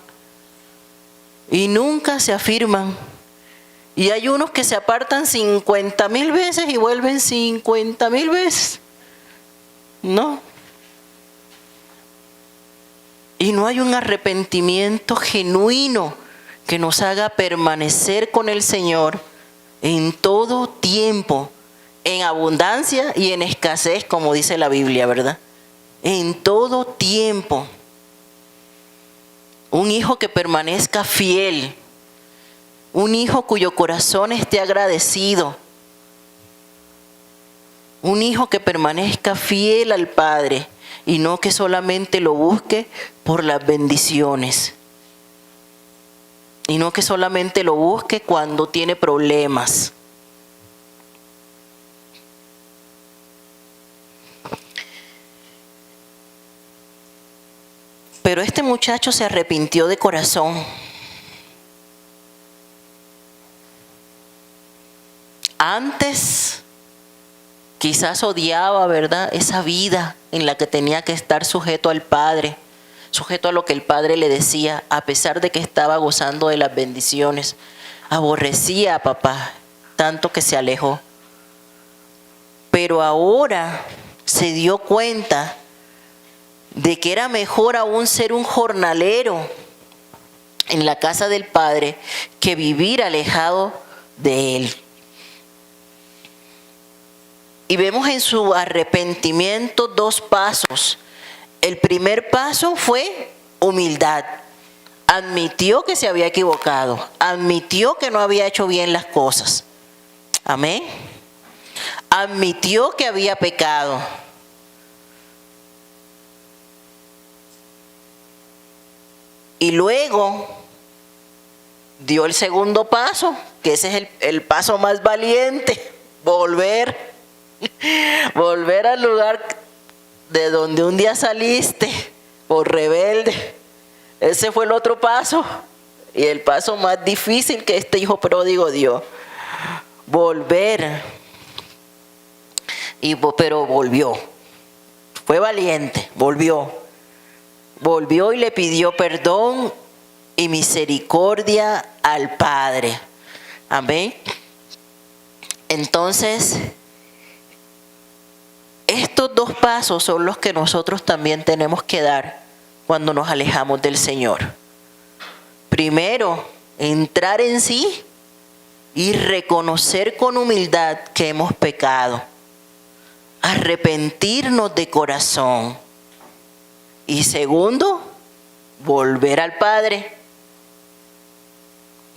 Y nunca se afirman. Y hay unos que se apartan 50,000 veces y vuelven 50,000 veces. No. Y no hay un arrepentimiento genuino que nos haga permanecer con el Señor en todo tiempo, en abundancia y en escasez, como dice la Biblia, ¿verdad? En todo tiempo. Un hijo que permanezca fiel. Un hijo cuyo corazón esté agradecido. Un hijo que permanezca fiel al Padre y no que solamente lo busque por las bendiciones. Y no que solamente lo busque cuando tiene problemas. Pero este muchacho se arrepintió de corazón. Antes quizás odiaba, ¿verdad?, esa vida en la que tenía que estar sujeto al Padre, sujeto a lo que el Padre le decía, a pesar de que estaba gozando de las bendiciones. aborrecía a papá, tanto que se alejó. Pero ahora se dio cuenta de que era mejor aún ser un jornalero en la casa del Padre que vivir alejado de Él. Y vemos en su arrepentimiento 2 pasos. El primer paso fue humildad. Admitió que se había equivocado. Admitió que no había hecho bien las cosas. Amén. Admitió que había pecado. Y luego dio el segundo paso, que ese es el paso más valiente. Volver al lugar de donde un día saliste por rebelde. Ese fue el otro paso. Y el paso más difícil que este hijo pródigo dio. Volver. Pero volvió. Fue valiente, volvió. Volvió y le pidió perdón y misericordia al Padre. Amén. Entonces, estos 2 pasos son los que nosotros también tenemos que dar cuando nos alejamos del Señor. Primero, entrar en sí y reconocer con humildad que hemos pecado. Arrepentirnos de corazón. Y segundo, volver al Padre.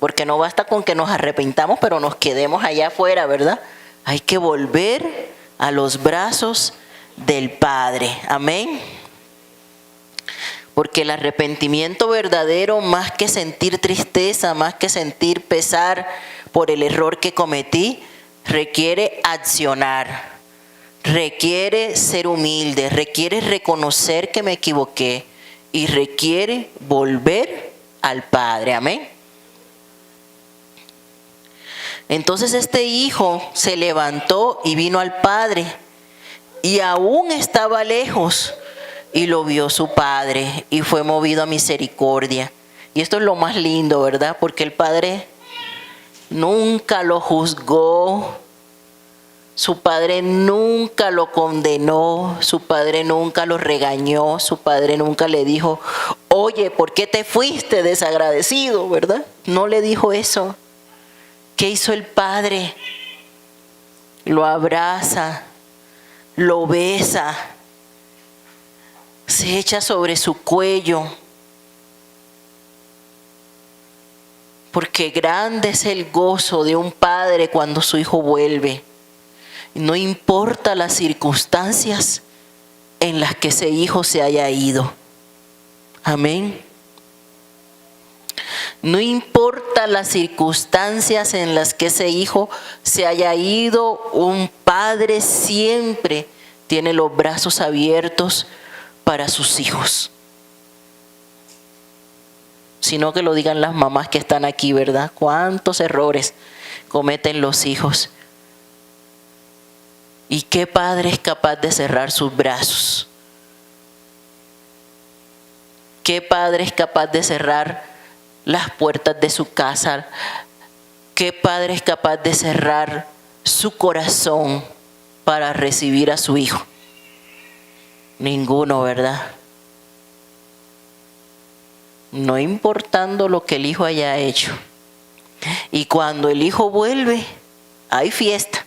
Porque no basta con que nos arrepintamos, pero nos quedemos allá afuera, ¿verdad? Hay que volver a los brazos del Padre. Amén. Porque el arrepentimiento verdadero, más que sentir tristeza, más que sentir pesar por el error que cometí, requiere accionar. Requiere ser humilde, requiere reconocer que me equivoqué y requiere volver al Padre. Amén. Entonces este hijo se levantó y vino al Padre y aún estaba lejos y lo vio su padre y fue movido a misericordia. Y esto es lo más lindo, ¿verdad? Porque el Padre nunca lo juzgó. Su padre nunca lo condenó, su padre nunca lo regañó, su padre nunca le dijo, oye, ¿por qué te fuiste desagradecido, verdad? No le dijo eso. ¿Qué hizo el Padre? Lo abraza, lo besa, se echa sobre su cuello. Porque grande es el gozo de un padre cuando su hijo vuelve. No importa las circunstancias en las que ese hijo se haya ido. Amén. No importa las circunstancias en las que ese hijo se haya ido, un padre siempre tiene los brazos abiertos para sus hijos. Sino que lo digan las mamás que están aquí, ¿verdad? ¿Cuántos errores cometen los hijos? ¿Y qué padre es capaz de cerrar sus brazos? ¿Qué padre es capaz de cerrar las puertas de su casa? ¿Qué padre es capaz de cerrar su corazón para recibir a su hijo? Ninguno, ¿verdad? No importando lo que el hijo haya hecho. Y cuando el hijo vuelve, hay fiesta.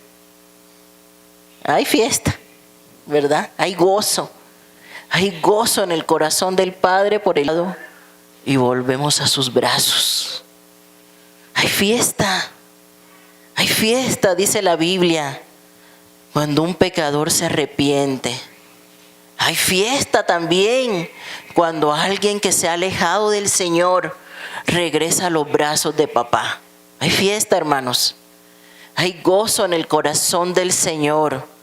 Hay fiesta, ¿verdad? Hay gozo en el corazón del Padre por el lado y volvemos a sus brazos. Hay fiesta, dice la Biblia, cuando un pecador se arrepiente. Hay fiesta también cuando alguien que se ha alejado del Señor regresa a los brazos de papá. Hay fiesta, hermanos. Hay gozo en el corazón del Señor.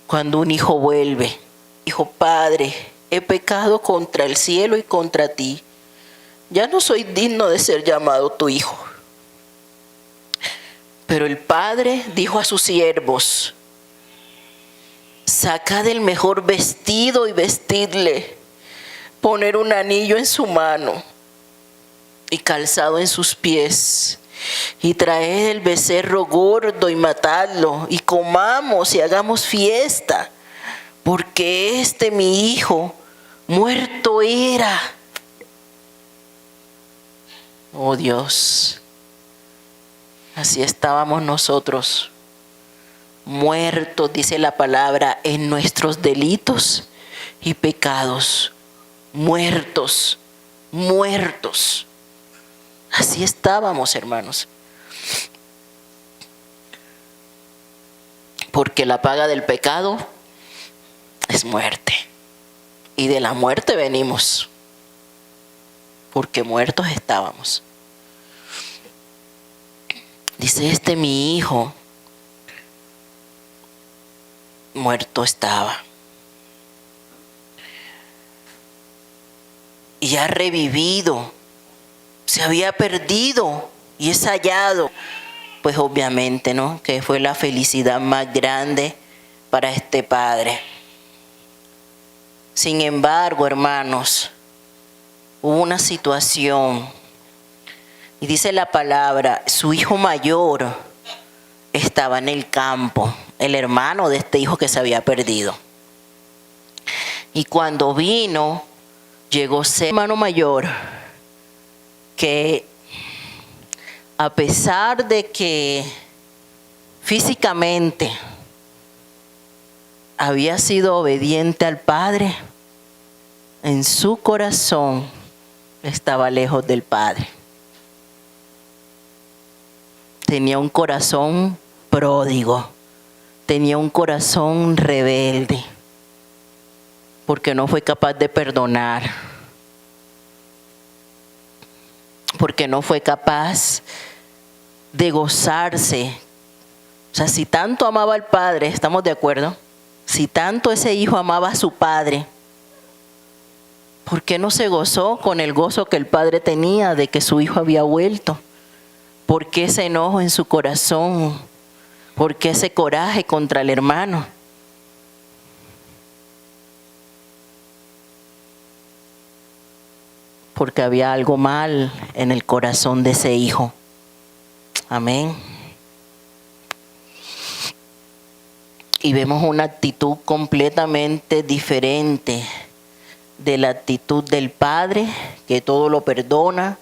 Cuando un hijo vuelve, hijo, Padre, he pecado contra el cielo y contra ti. Ya no soy digno de ser llamado tu hijo. Pero el Padre dijo a sus siervos, sacad el mejor vestido y vestidle, poner un anillo en su mano y calzado en sus pies. Y traed el becerro gordo y matadlo, y comamos y hagamos fiesta, porque mi hijo muerto era. Oh Dios, así estábamos nosotros, muertos, dice la palabra, en nuestros delitos y pecados. Muertos, muertos. Así estábamos, hermanos. Porque la paga del pecado es muerte. Y de la muerte venimos. Porque muertos estábamos. Dice mi hijo, muerto estaba. Y ha revivido. Se había perdido y es hallado. Pues obviamente, ¿no? Que fue la felicidad más grande para este padre. Sin embargo, hermanos, hubo una situación. Y dice la palabra, su hijo mayor estaba en el campo, el hermano de este hijo que se había perdido. Y cuando vino, llegó ese hermano mayor, que a pesar de que físicamente había sido obediente al Padre, en su corazón estaba lejos del Padre. Tenía un corazón pródigo, tenía un corazón rebelde, porque no fue capaz de perdonar. Porque no fue capaz de gozarse. O sea, si tanto amaba al Padre, ¿estamos de acuerdo? Si tanto ese hijo amaba a su Padre, ¿por qué no se gozó con el gozo que el Padre tenía de que su hijo había vuelto? ¿Por qué ese enojo en su corazón? ¿Por qué ese coraje contra el hermano? Porque había algo mal en el corazón de ese hijo. Amén. Y vemos una actitud completamente diferente de la actitud del Padre, que todo lo perdona,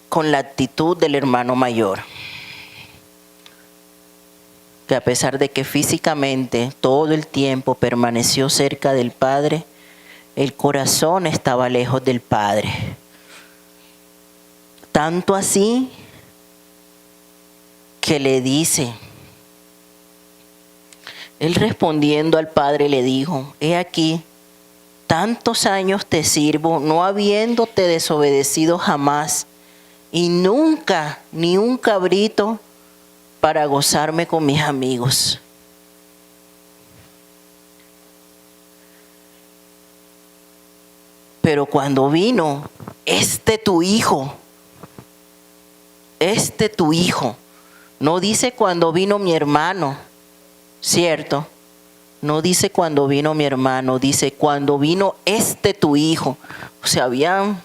con la actitud del hermano mayor, que a pesar de que físicamente todo el tiempo permaneció cerca del Padre, el corazón estaba lejos del Padre. Tanto así que le dice, él respondiendo al Padre le dijo, he aquí, tantos años te sirvo, no habiéndote desobedecido jamás, y nunca ni un cabrito para gozarme con mis amigos. Pero cuando vino tu hijo, no dice cuando vino mi hermano, ¿cierto? No dice cuando vino mi hermano, dice cuando vino tu hijo. O sea, había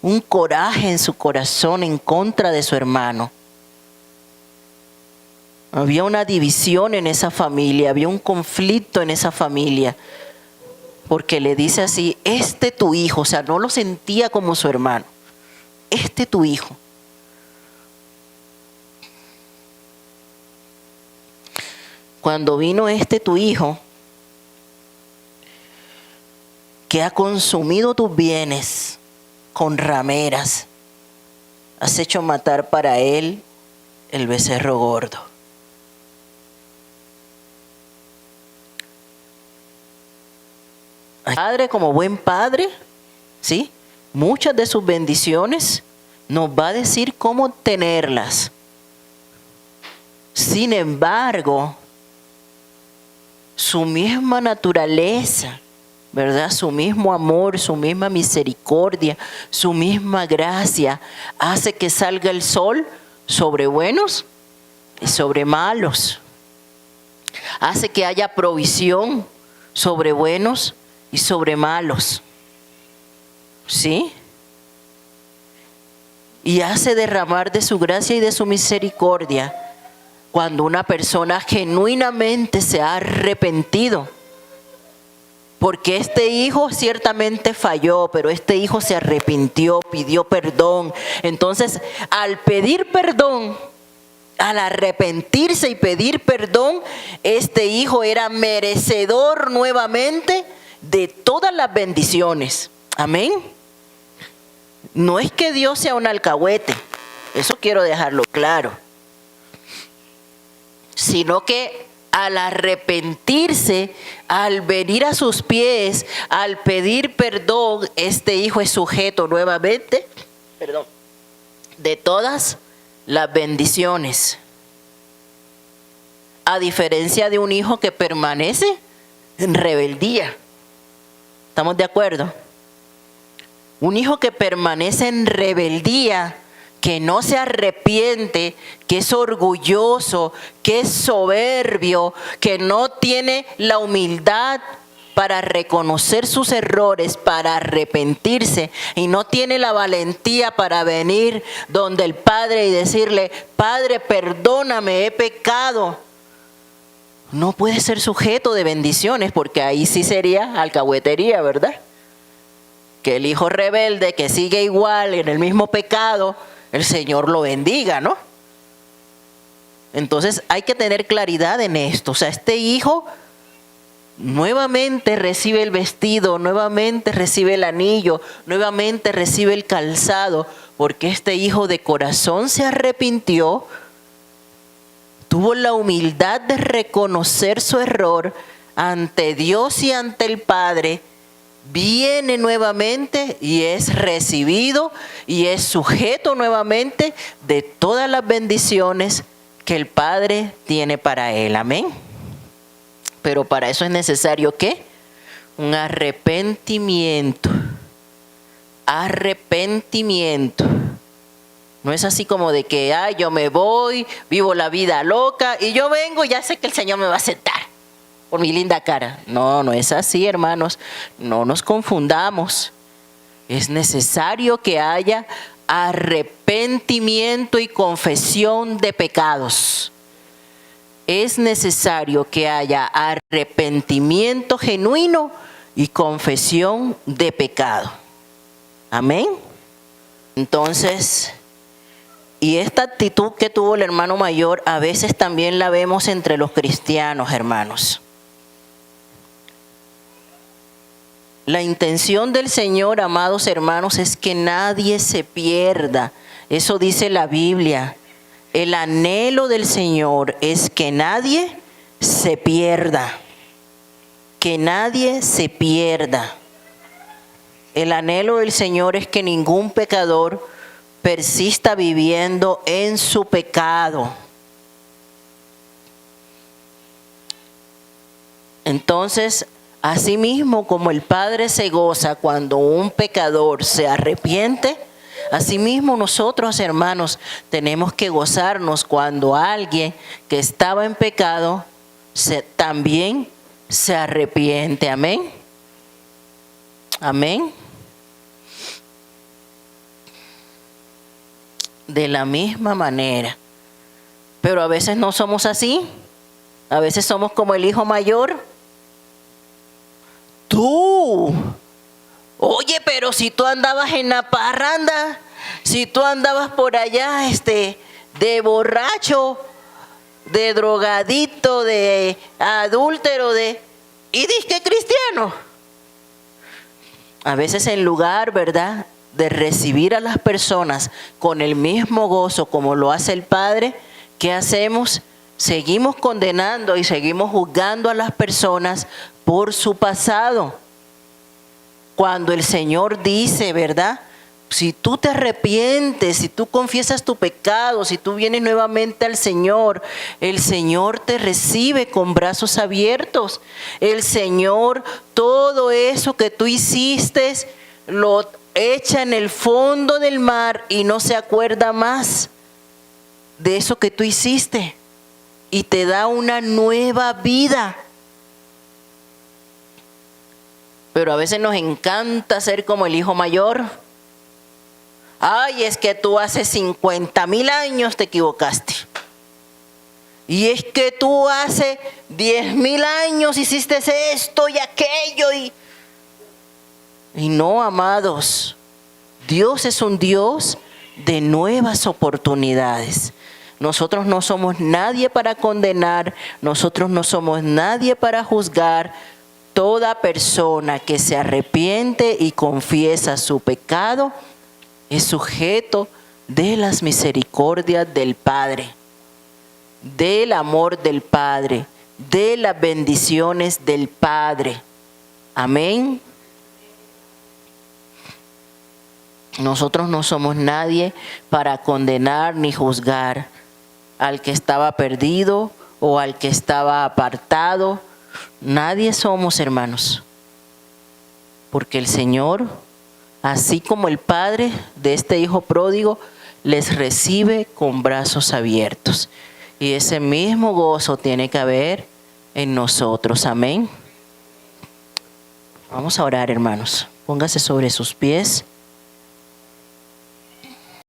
un coraje en su corazón en contra de su hermano. Había una división en esa familia, había un conflicto en esa familia. Porque le dice así, tu hijo, o sea, no lo sentía como su hermano. Tu hijo. Cuando vino tu hijo, que ha consumido tus bienes con rameras, has hecho matar para él el becerro gordo. Padre, como buen padre, ¿sí? Muchas de sus bendiciones nos va a decir cómo obtenerlas. Sin embargo, su misma naturaleza, ¿verdad? Su mismo amor, su misma misericordia, su misma gracia hace que salga el sol sobre buenos y sobre malos. Hace que haya provisión sobre buenos y sobre malos. ¿sí? Y hace derramar de su gracia y de su misericordia cuando una persona genuinamente se ha arrepentido. Porque este hijo ciertamente falló, pero este hijo se arrepintió, pidió perdón. Entonces, al pedir perdón, al arrepentirse y pedir perdón, este hijo era merecedor nuevamente de todas las bendiciones. Amén. No es que Dios sea un alcahuete, eso quiero dejarlo claro, sino que al arrepentirse, al venir a sus pies, al pedir perdón, este hijo es sujeto nuevamente, de todas las bendiciones. A diferencia de un hijo que permanece en rebeldía. ¿Estamos de acuerdo? Un hijo que permanece en rebeldía, que no se arrepiente, que es orgulloso, que es soberbio, que no tiene la humildad para reconocer sus errores, para arrepentirse, y no tiene la valentía para venir donde el Padre y decirle: Padre, perdóname, he pecado. No puede ser sujeto de bendiciones, porque ahí sí sería alcahuetería, ¿verdad? Que el hijo rebelde que sigue igual en el mismo pecado, el Señor lo bendiga, ¿no? Entonces hay que tener claridad en esto. O sea, este hijo nuevamente recibe el vestido, nuevamente recibe el anillo, nuevamente recibe el calzado, porque este hijo de corazón se arrepintió, tuvo la humildad de reconocer su error ante Dios y ante el Padre, viene nuevamente y es recibido y es sujeto nuevamente de todas las bendiciones que el Padre tiene para él. Amén. Pero para eso es necesario ¿qué? Un arrepentimiento. Arrepentimiento. No es así como de que yo me voy, vivo la vida loca y yo vengo y ya sé que el Señor me va a aceptar por mi linda cara. No, no es así, hermanos. No nos confundamos. Es necesario que haya arrepentimiento y confesión de pecados. Es necesario que haya arrepentimiento genuino y confesión de pecado. Amén. Entonces, y esta actitud que tuvo el hermano mayor a veces también la vemos entre los cristianos, hermanos. La intención del Señor, amados hermanos, es que nadie se pierda. Eso dice la Biblia. El anhelo del Señor es que nadie se pierda. Que nadie se pierda. El anhelo del Señor es que ningún pecador persista viviendo en su pecado. Entonces, asimismo como el Padre se goza cuando un pecador se arrepiente, asimismo nosotros, hermanos, tenemos que gozarnos cuando alguien que estaba en pecado también se arrepiente. Amén. Amén. De la misma manera. Pero a veces no somos así. A veces somos como el hijo mayor. Tú, oye, pero si tú andabas en la parranda, si tú andabas por allá de borracho, de drogadito, de adúltero, y dizque cristiano. A veces en lugar, ¿verdad?, de recibir a las personas con el mismo gozo como lo hace el Padre, ¿qué hacemos? Seguimos condenando y seguimos juzgando a las personas por su pasado. Cuando el Señor dice, ¿verdad?, si tú te arrepientes, si tú confiesas tu pecado, si tú vienes nuevamente al Señor, el Señor te recibe con brazos abiertos. El Señor, todo eso que tú hiciste, lo echa en el fondo del mar y no se acuerda más de eso que tú hiciste y te da una nueva vida. Pero a veces nos encanta ser como el hijo mayor. Ay, es que tú hace 50,000 años te equivocaste. Y es que tú hace 10,000 años hiciste esto y aquello. Y no, amados, Dios es un Dios de nuevas oportunidades. Nosotros no somos nadie para condenar, nosotros no somos nadie para juzgar. Toda persona que se arrepiente y confiesa su pecado es sujeto de las misericordias del Padre, del amor del Padre, de las bendiciones del Padre. Amén. Nosotros no somos nadie para condenar ni juzgar al que estaba perdido o al que estaba apartado. Nadie somos, hermanos, porque el Señor, así como el Padre de este hijo pródigo, les recibe con brazos abiertos. Y ese mismo gozo tiene que haber en nosotros. Amén. Vamos a orar, hermanos. Póngase sobre sus pies.